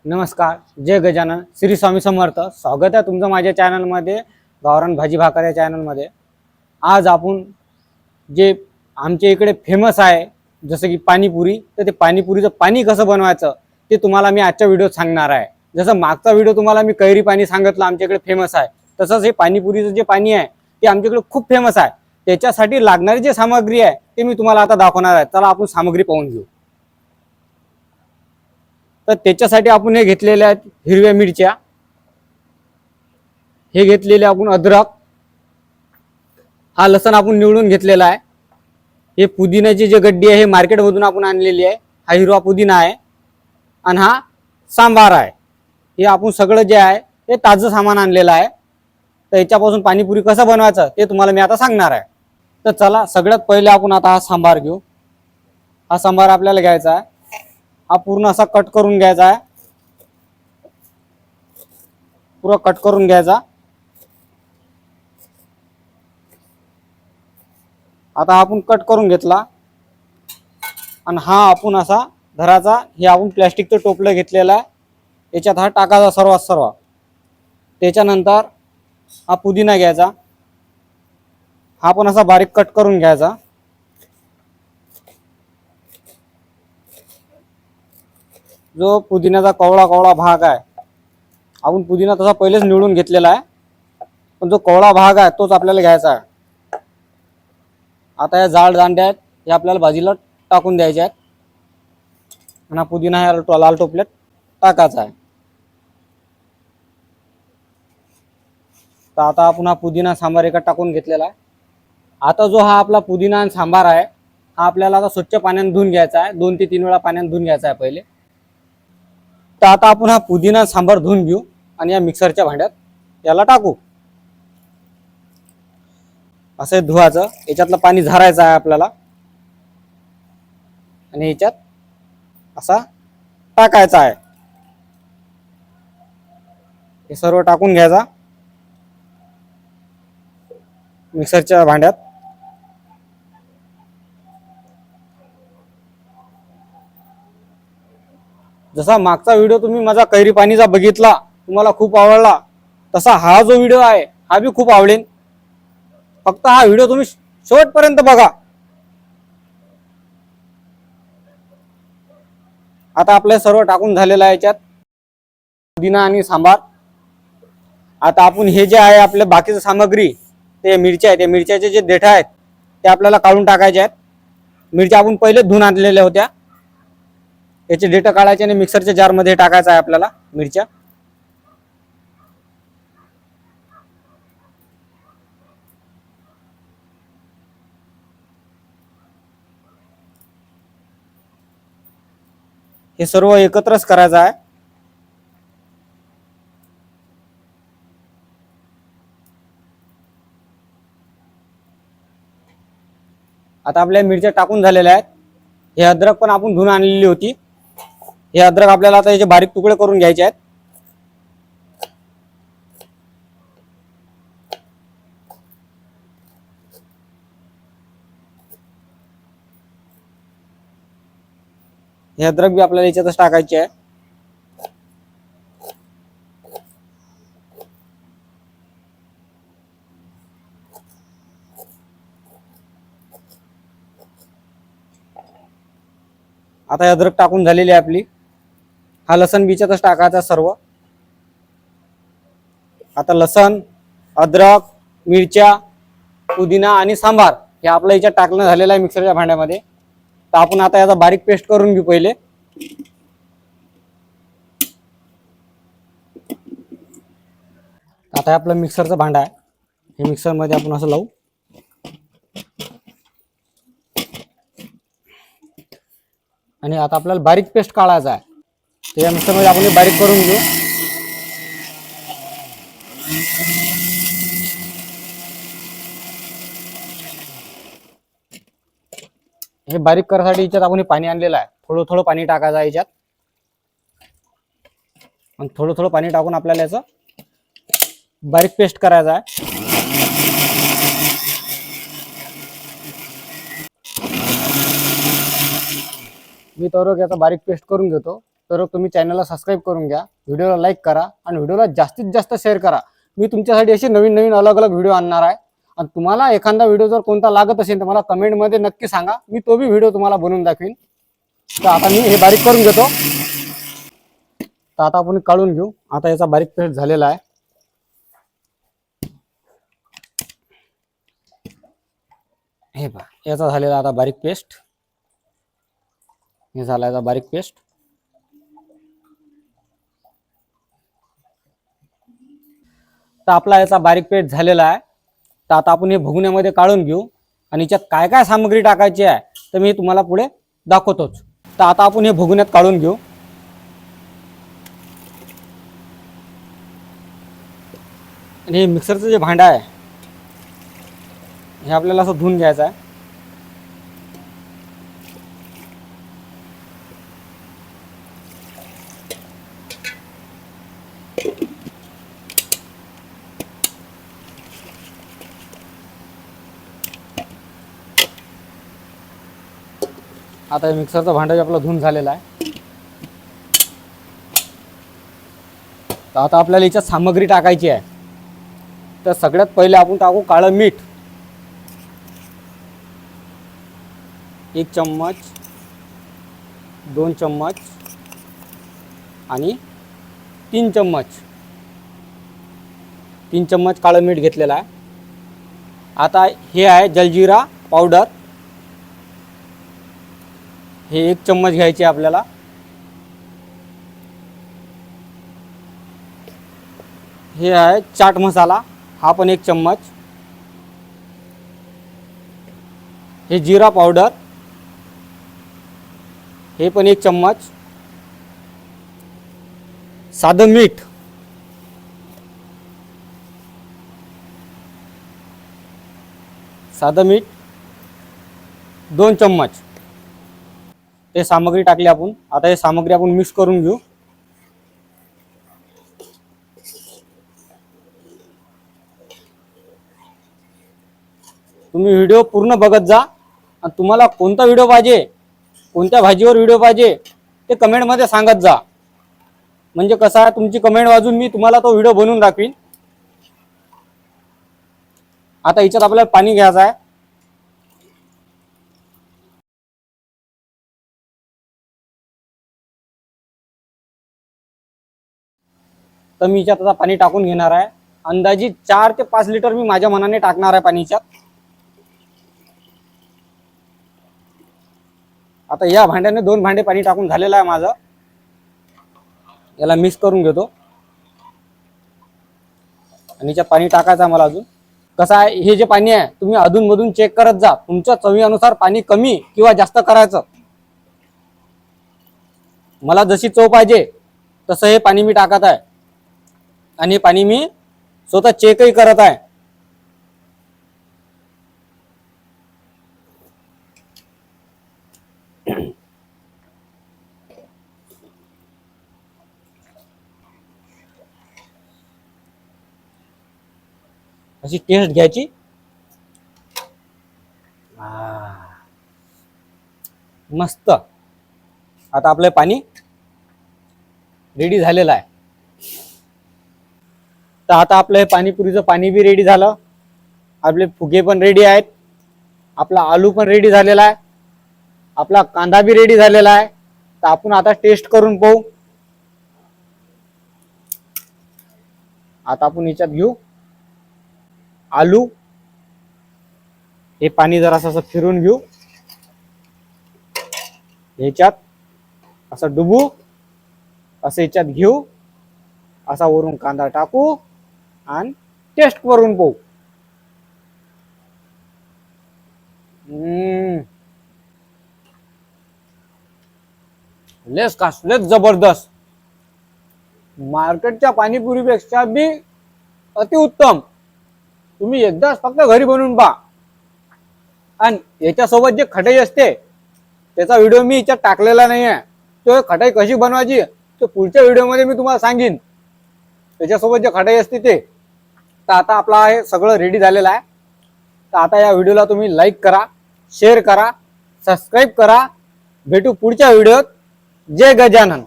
नमस्कार. जय गजानन. श्री स्वामी समर्थ. स्वागत आहे तुमचं माझ्या चॅनलमध्ये, गावरान भाजी भाकर या चॅनलमध्ये. आज आपण जे आमच्या इकडे फेमस आहे जसं की पाणीपुरी, तर ते पाणीपुरीचं पाणी कसं बनवायचं ते तुम्हाला मी आजच्या व्हिडिओत सांगणार आहे. जसं मागचा व्हिडिओ तुम्हाला मी कैरी पाणी सांगितलं आमच्या इकडे फेमस आहे, तसंच हे पाणीपुरीचं जे पाणी आहे ते आमच्या इकडे खूप फेमस आहे. त्याच्यासाठी लागणारी जी सामग्री आहे ते मी तुम्हाला आता दाखवणार आहे. चला आपण सामग्री पाहून घेऊ. तर त्याच्यासाठी आपण हे घेतलेले आहेत हिरव्या मिरच्या, हे घेतलेले आपण अद्रक, हा लसण आपण निवडून घेतलेला आहे, हे पुदिन्याची जे गड्डी आहे हे मार्केटमधून आपण आणलेली आहे, हा हिरवा पुदिना आहे, आणि हा सांबार आहे. हे आपण सगळं जे आहे ते ताजं सामान आणलेलं आहे. तर याच्यापासून पाणीपुरी कसं बनवायचं ते तुम्हाला मी आता सांगणार आहे. तर चला सगळ्यात पहिले आपण आता हा सांबार घेऊ. हा सांबार आपल्याला घ्यायचा आहे, हा पूर्ण असा कट करून घ्यायचा आहे, पूरा कट करून घ्यायचा. आता आपण कट करून घेतला आणि हा आपण असा धराचा. हे आपण प्लॅस्टिकचं टोपलं घेतलेलं आहे, याच्यात हा टाकायचा सर्व. त्याच्यानंतर हा पुदिना घ्यायचा, हा पण असा बारीक कट करून घ्यायचा. जो पुदिन्याचा कवळा भाग आहे, आपण पुदिना तसा पहिलेच निवडून घेतलेला आहे, पण जो कवळा भाग आहे तोच आपल्याला घ्यायचा आहे. आता या जाड दांड्या आहेत हे आपल्याला भाजीला टाकून द्यायचे आहेत, आणि हा पुदिना ह्या लाल टोपल्यात टाकायचा आहे. तर आता आपण हा पुदिना सांबार एका टाकून घेतलेला आहे. आता जो हा आपला पुदिना आणि सांबार आहे हा आपल्याला आता स्वच्छ पाण्याने धुवून घ्यायचा आहे. 2 ते 3 वेळा पाण्याने धुवून घ्यायचा आहे पहिले. तर आता आपण हा पुदिना सांबार धुवून घेऊ आणि या मिक्सरच्या भांड्यात याला टाकू. असं धुवायचं, याच्यातलं पाणी झारायचं आहे आपल्याला, आणि याच्यात असा टाकायचा आहे. हे सर्व टाकून घ्यायचा मिक्सरच्या भांड्यात. जसा मागचा व्हिडिओ तुम्ही माझा कैरी पाणीचा बघितला, तुम्हाला खूप आवडला, तसा हा जो व्हिडिओ आहे हा बी खूप आवडेल. फक्त हा व्हिडिओ तुम्ही शेवटपर्यंत बघा. आता आपलं सर्व टाकून झालेलं आहे याच्यात पुदिना आणि सांबार. आता आपण हे जे आहे आपल्या बाकीचं सामग्री, ते मिरच्या आहेत, त्या मिरच्याचे जे देठ आहेत ते आपल्याला काढून टाकायचे आहेत. मिरच्या आपण पहिले धुवून आणलेल्या होत्या, याचे देठ काढायचे आणि मिक्सरच्या जारमध्ये टाकायचं आहे आपल्याला मिरच्या. हे सर्व एकत्रच करायचं आहे. आता आपल्या मिरच्या टाकून झालेल्या आहेत. हे अद्रक पण आपण धुवून आणलेली होती. हे अद्रक आपल्याला आता याचे बारीक तुकडे करून घ्यायचे आहेत. हे अद्रक बी आपल्याला याच्यातच टाकायचे आहे. आता अद्रक टाकून झालेली आहे आपली. हा लसण बिच्यातच टाकायचा सर्व. आता लसण, अद्रक, मिरच्या, पुदिना आणि सांबार हे आपलं याच्यात टाकणं झालेलं आहे मिक्सरच्या भांड्यामध्ये. तर आपण आता याचा बारीक पेस्ट करून घेऊ पहिले. आता आपलं मिक्सरचं भांडं आहे, हे मिक्सरमध्ये आपण असं लावू. आणि आता आपल्याला बारीक पेस्ट काढायचा आहे, तर या मिक्सरमध्ये आपण बारीक करून घेऊ. हे बारीक करण्यासाठी याच्यात आपण पाणी आणलेलं आहे. थोडं पाणी टाकायचं आहे याच्यात, आणि थोडं पाणी टाकून आपल्याला याचं बारीक पेस्ट करायचा आहे. मी तर याचा बारीक पेस्ट करून घेतो. तर तुम्ही चॅनलला सबस्क्राईब करून घ्या, व्हिडिओला लाईक करा आणि व्हिडिओला जास्तीत जास्त शेअर करा. मी तुमच्यासाठी असे नवीन नवीन अलग अलग व्हिडिओ आणणार आहे. आणि तुम्हाला एखादा व्हिडिओ जर कोणता लागत असेल तर मला कमेंटमध्ये नक्की सांगा, मी तो बी व्हिडिओ तुम्हाला बनवून दाखवीन. तर आता मी हे बारीक करून घेतो. तर आता आपण काढून घेऊ. आता याचा बारीक पेस्ट झालेला आहे. हे पहा, याचा झालेला आता बारीक पेस्ट. हे झाला याचा बारीक पेस्ट. तर आपला याचा बारीक पेस्ट झालेला आहे. तर आता आपण हे भगुन्यामध्ये काढून घेऊ आणि याच्यात काय काय सामग्री टाकायची आहे तर मी तुम्हाला पुढे दाखवतोच. तर आता आपण हे भगुन्यात काढून घेऊ. आणि हे मिक्सरचं जे भांडं आहे हे आपल्याला असं धुवून घ्यायचं आहे. आता हे मिक्सरचं भांडं आपलं धुवून झालेलं आहे. तर आता आपल्याला याच्यात सामग्री टाकायची आहे. तर सगळ्यात पहिले आपण टाकू काळं मीठ. 1 चम्मच, 2 चम्मच आणि 3 चम्मच. 3 चम्मच काळं मीठ घेतलेलं आहे. आता हे आहे जलजिरा पावडर. हे 1 चम्मच घ्यायचे आपल्याला. हे आहे चाट मसाला, हा पण 1 चम्मच. हे जिरा पावडर, हे पण 1 चम्मच. साधं मीठ, साधं मीठ 2 चम्मच. हे सामग्री टाकली आपण. आता हे सामग्री आपण मिक्स करून घेऊ. तुम्ही व्हिडिओ पूर्ण बघत जा आणि तुम्हाला कोणता व्हिडिओ पाहिजे, कोणत्या भाजीवर व्हिडिओ पाहिजे ते कमेंटमध्ये सांगत जा. म्हणजे कसं आहे, तुमची कमेंट वाचून मी तुम्हाला तो व्हिडिओ बनवून दाखवीन. आता याच्यात आपल्याला पाणी घ्यायचं आहे. तर मी याच्यात आता पाणी टाकून घेणार आहे. अंदाजी 4 ते 5 लिटर मी माझ्या मनाने टाकणार आहे पाणी याच्यात. आता या भांड्याने 2 भांडे पाणी टाकून झालेलं आहे माझं. याला मिक्स करून घेतो. आणि याच्यात पाणी टाकायचं आहे मला अजून. कसं आहे, हे जे पाणी आहे तुम्ही अधूनमधून चेक करत जा. तुमच्या चवीनुसार पाणी कमी किंवा जास्त करायचं. मला जशी चव पाहिजे तसं हे पाणी मी टाकत आहे. आणि पाणी मी स्वतः चेकही करत आहे. अशी टेस्ट घ्यायची. मस्त. आता आपलं पाणी रेडी झालेलं आहे. तर आता आपलं हे पाणीपुरीचं पाणी बी रेडी झालं. आपले फुगे पण रेडी आहेत. आपला आलू पण रेडी झालेला आहे. आपला कांदा बी रेडी झालेला आहे. तर आपण आता टेस्ट करून पाहू. आता आपण याच्यात घेऊ आलू. हे पाणी जरासं असं फिरून घेऊ. ह्याच्यात असं डुबू. असं याच्यात घेऊ. असा वरून कांदा टाकू आणि टेस्ट करून पाहू. लेस जबरदस्त. मार्केटच्या पाणीपुरीपेक्षा बी अतिउत्तम. तुम्ही एकदाच फक्त घरी बनवून पहा. आणि याच्यासोबत जे खटाई असते त्याचा व्हिडिओ मी याच्यात टाकलेला नाही आहे. तो खटाई कशी बनवायची तो पुढच्या व्हिडिओमध्ये मी तुम्हाला सांगेन. त्याच्यासोबत जे खटाई असते ते. तर आता आपला हे सगळं रेडी झालेलं आहे. तर आता या व्हिडिओला तुम्ही लाईक करा, शेअर करा, सबस्क्राईब करा. भेटू पुढच्या व्हिडिओत. जय गजानन.